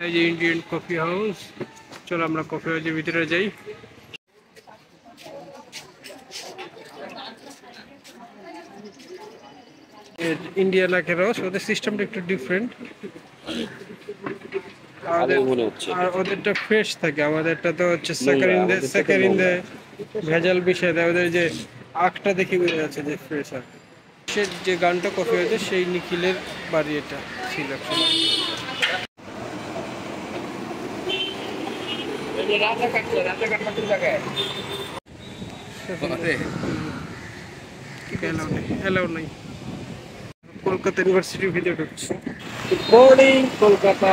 এই যে Indian coffee house. চলো আমরা কফি হাউসের ভিতরে যাই। ইন্ডিয়ান আখেরস, ওদের সিস্টেমটা একটু ডিফারেন্ট। আর ওদেরটা ফ্রেশ থাকে, আমাদেরটা তো হচ্ছে সেকারিন্দে ভেজাল বিষয় দেয়। ওদের যে আখটা দেখে বোঝা যাচ্ছে যে ফ্রেশ আখ। সে যে গানটা কফি হয়েছে সেই নিখিলের বাড়ি এটা ছিল একসময়। কলকাতা ইউনিভার্সিটির ভিতরে ঢুকছে। Good morning Kolkata.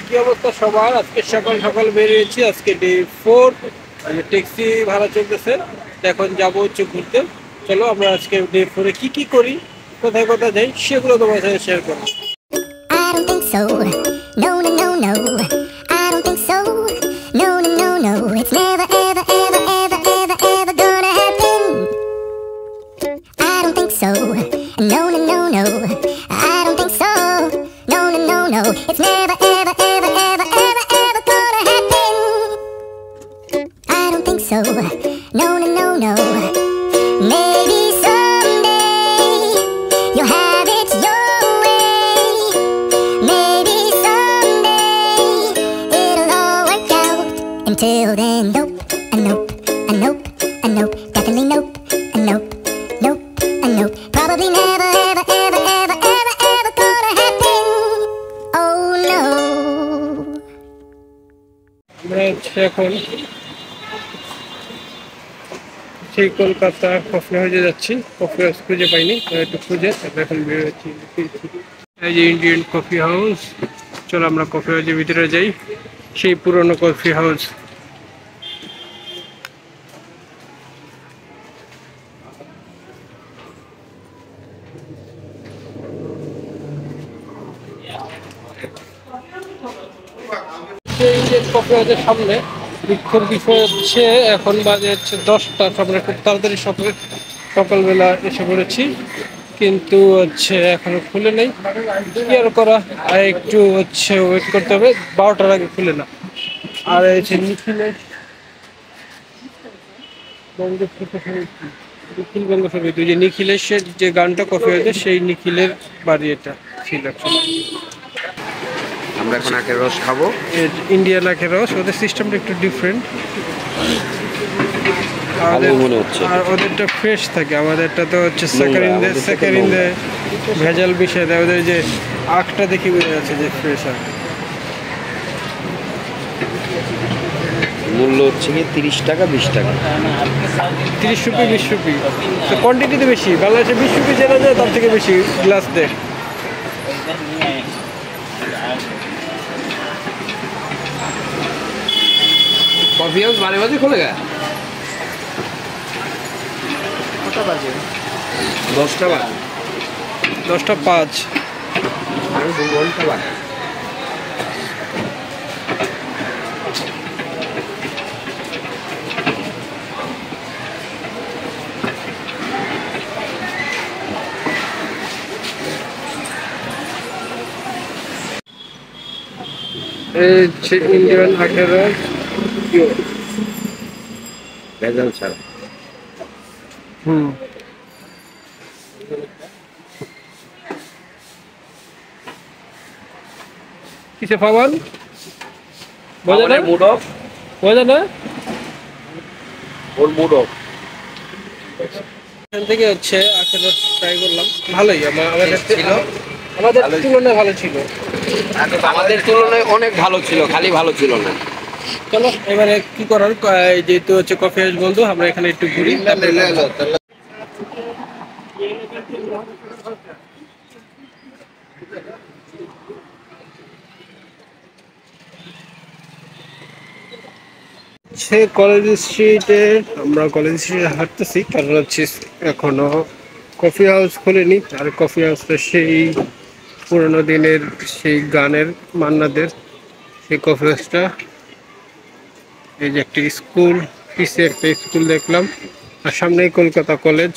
কি অবস্থা সবার? আজকে সকাল সকাল বেরিয়েছি, আজকে ডে 4। ট্যাক্সি ভাড়া চলতেছে, এখন যাবো হচ্ছে ঘুরতে। চলো আমরা আজকে ডে 4-এ কি কি করি, কোথায় কোথায় যাই, সেগুলো তোমার সাথে শেয়ার করবো। I don't think so. No, no, no, no. I don't think so. No, no, no, no. It's never, ever, ever, ever, ever, ever gonna happen. I don't think so. No, no, no, no. I don't think so. No, no, no, no. It's never, ever, ever, ever, ever, ever gonna happen. I don't think so. No, no, no, no. Maybe someday you'll have it your way. Maybe someday it'll all work out. Until then, nope, a nope, a nope, a nope, definitely nope, a nope, nope, a nope. Probably never, ever, ever, ever, ever, ever gonna happen. Oh no. আমরা হচ্ছে এখন সেই Kolkata coffee হাউসে যাচ্ছি। Coffee house খুঁজে পাইনি, একটু খুঁজে এখন বেরোচ্ছি। এই যে ইন্ডিয়ান কফি হাউস। চলো আমরা কফি হাউসের ভিতরে যাই, সেই পুরনো কফি হাউস। ইন্ডিয়ান কফি হাউসের সামনে দুঃখের বিষয় হচ্ছে এখন বাজে হচ্ছে 10টা। আমরা খুব তাড়াতাড়ি সকালবেলা এসে পড়েছি, কিন্তু হচ্ছে এখনো খুলে নেই। কি আর করা, আর একটু হচ্ছে ওয়েট করতে হবে, 12টার আগে খুলে না। আর হচ্ছে নিখিল বঙ্গ সমিতি, যে নিখিলেশের যে গানটা কফি হয়েছে সেই নিখিলের বাড়ি এটা ছিল একসময়। আমরা এখন আখের রস খাবো। ইন্ডিয়ান আখের রস, ওদের সিস্টেমটা একটু ডিফারেন্ট। আর ওদেরটা ফ্রেশ থাকে, আমাদেরটা তো হচ্ছে সেকারিন্দে ভেজাল বিষয় দেয়। ওদের যে আখটা দেখে বোঝা যাচ্ছে যে ফ্রেশ আখ। মূল্য হচ্ছে কি 30 টাকা 20 টাকা, 30 রুপি 20 রুপি। তো কোয়ান্টিটিতে বেশি, বাংলাদেশে 20 রুপি যেটা যায় তার থেকে বেশি গ্লাস দেয়। কফি হাউস 12 বাজে খুলে গেছে। কটা বাজে? 10টা বাজে, 10টা 5। আর 2 ঘন্টা বাজে। এই হচ্ছে ইন্ডিয়ান আখের রস, ভেজাল ছাড়া। কিসে ফাওয়াল বোঝা না, মুড অফ, বোঝা না। ওর মুড অফ। এখান থেকে হচ্ছে আখের রস ট্রাই করলাম, ভালোই। আমাদের ছিল, আমাদের তুলনায় ভালো ছিল। আমাদের তুলনায় অনেক ভালো ছিল, খালি ভালো ছিল না। চলো এবারে কি করার, যেহেতু হচ্ছে কফি হাউস বন্ধু, আমরা এখানে একটু ঘুরি। সে কলেজ স্ট্রিটে, আমরা কলেজ স্ট্রিটে হাঁটতেছি, কারণ হচ্ছে এখনো কফি হাউস খোলেনি। আর কফি হাউসটা সেই পুরোনো দিনের, সেই গানের মান্নাদের সেই কফি হাউসটা। এই যে একটি স্কুল, পিছে একটা স্কুল দেখলাম, আর সামনেই Kolkata college.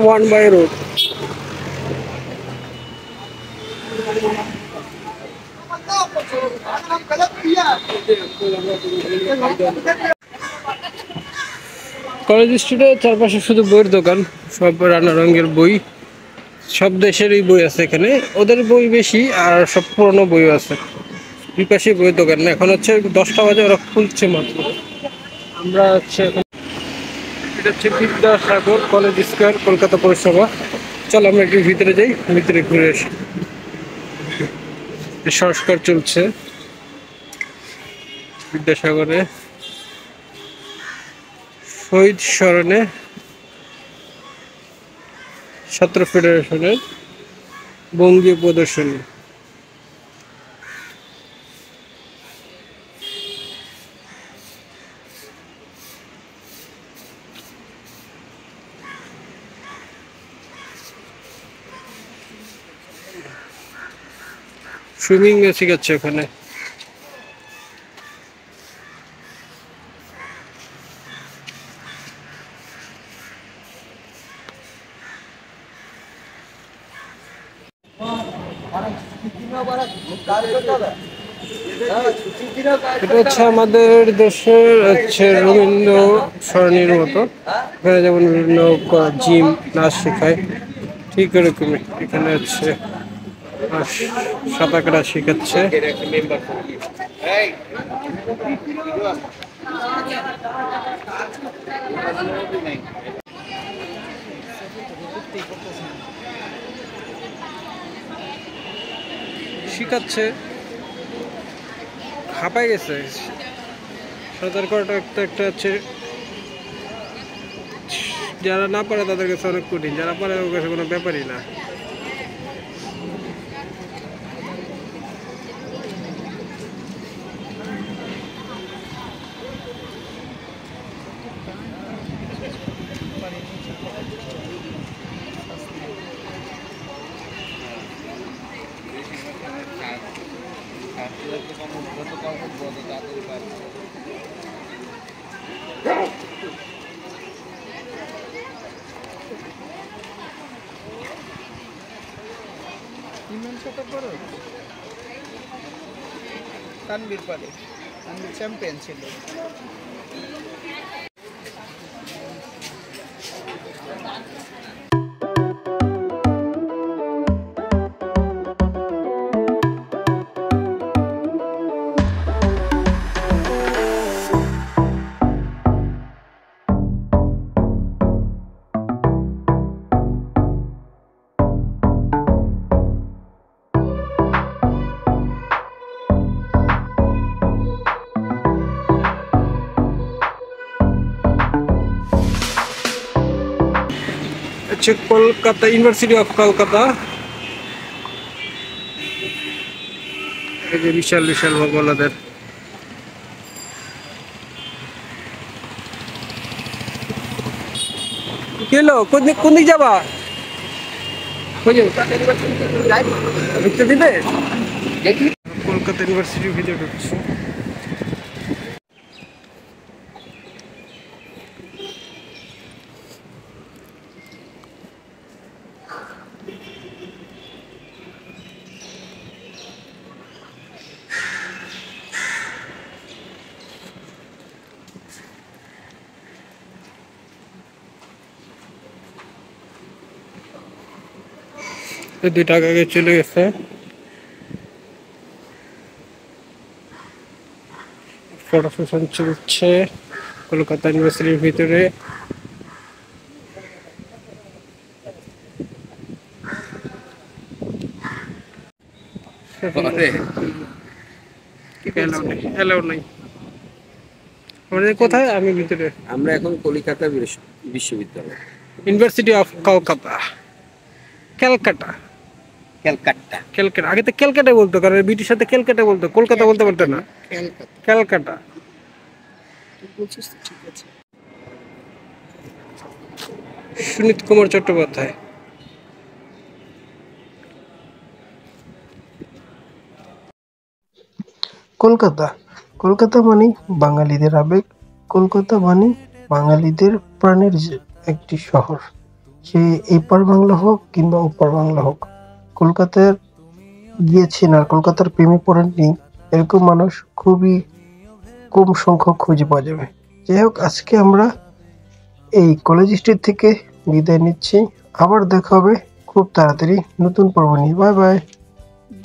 One by road. College স্ট্রিটের চারপাশে শুধু বইয়ের দোকান, সব নানা রঙের বই, সব দেশেরই বই আছে এখানে। ওদের বই বেশি আর সব পুরনো বইও আছে। দুই পাশে বইয়ের দোকান। এখন হচ্ছে 10টা বাজে, ওরা খুলছে মাত্র। আমরা হচ্ছে এখন, এটা হচ্ছে বিদ্যাসাগর কলেজ স্কোয়ার, কলকাতা পৌরসভা। চল আমরা একটু ভিতরে যাই, ভিতরে ঘুরে আসি। সংস্কার চলছে বিদ্যাসাগরে। শহীদ স্মরণে ছাত্র ফেডারেশনের বঙ্গীয় প্রদর্শনী। সুইমিং শেখাচ্ছে ওখানে। এটা হচ্ছে আমাদের দেশের হচ্ছে রবীন্দ্র সরণির মতো। এখানে যেমন বিভিন্ন জিম, নাচ শেখায়, ঠিক এরকমই এখানে হচ্ছে সাঁতার কাটা শেখাচ্ছে। শিখাচ্ছে, হাঁপাই গেছে। সাঁতার কাটা একটা হচ্ছে, যারা না পারে তাদের কাছে অনেক কঠিন, যারা পারে ওর কাছে কোনো ব্যাপারই না। তানভীর পারে, তানভীর চ্যাম্পিয়ন ছিল। হচ্ছে কলকাতা ইউনিভার্সিটি অফ কলকাতা। এই যে বিশাল বিশাল ভবন ওদের। কেলো কোন দিক যাবা? ঢুকতে দিবে? কলকাতা ইউনিভার্সিটির ভিতরে ঢুকছে। দুই টাকা আগে চলে গেছে। ফটো সেশন চলছে কলকাতা ইউনিভার্সিটির ভিতরে। কোথায়? আমি ভিতরে। আমরা এখন কলিকাতা বিশ্ববিদ্যালয়, ইউনিভার্সিটি অফ কলকাতা, ক্যালকাটা। ক্যালকাটা। ক্যালকাটা, আগে তো ক্যালকাটা বলতো, কারণ ব্রিটিশ সাথে ক্যালকাটা বলতো, কলকাতা বলতে পারতো না। ক্যালকাটা। ঠিক আছে। সুনীত কুমার চট্টোপাধ্যায়। কলকাতা, কলকাতা মানে বাঙালিদের আবেগ, কলকাতা মানে বাঙালিদের প্রাণের একটি শহর। সে এপার বাংলা হোক কিংবা ওপার বাংলা হোক, কলকাতার গিয়েছেন আর কলকাতার প্রেমে পড়েননি এরকম মানুষ খুবই কম সংখ্যক খুঁজে পাওয়া যাবে। যাই হোক, আজকে আমরা এই কলেজ স্ট্রিট থেকে বিদায় নিচ্ছি। আবার দেখা হবে খুব তাড়াতাড়ি নতুন পর্ব নিয়ে। Bye bye.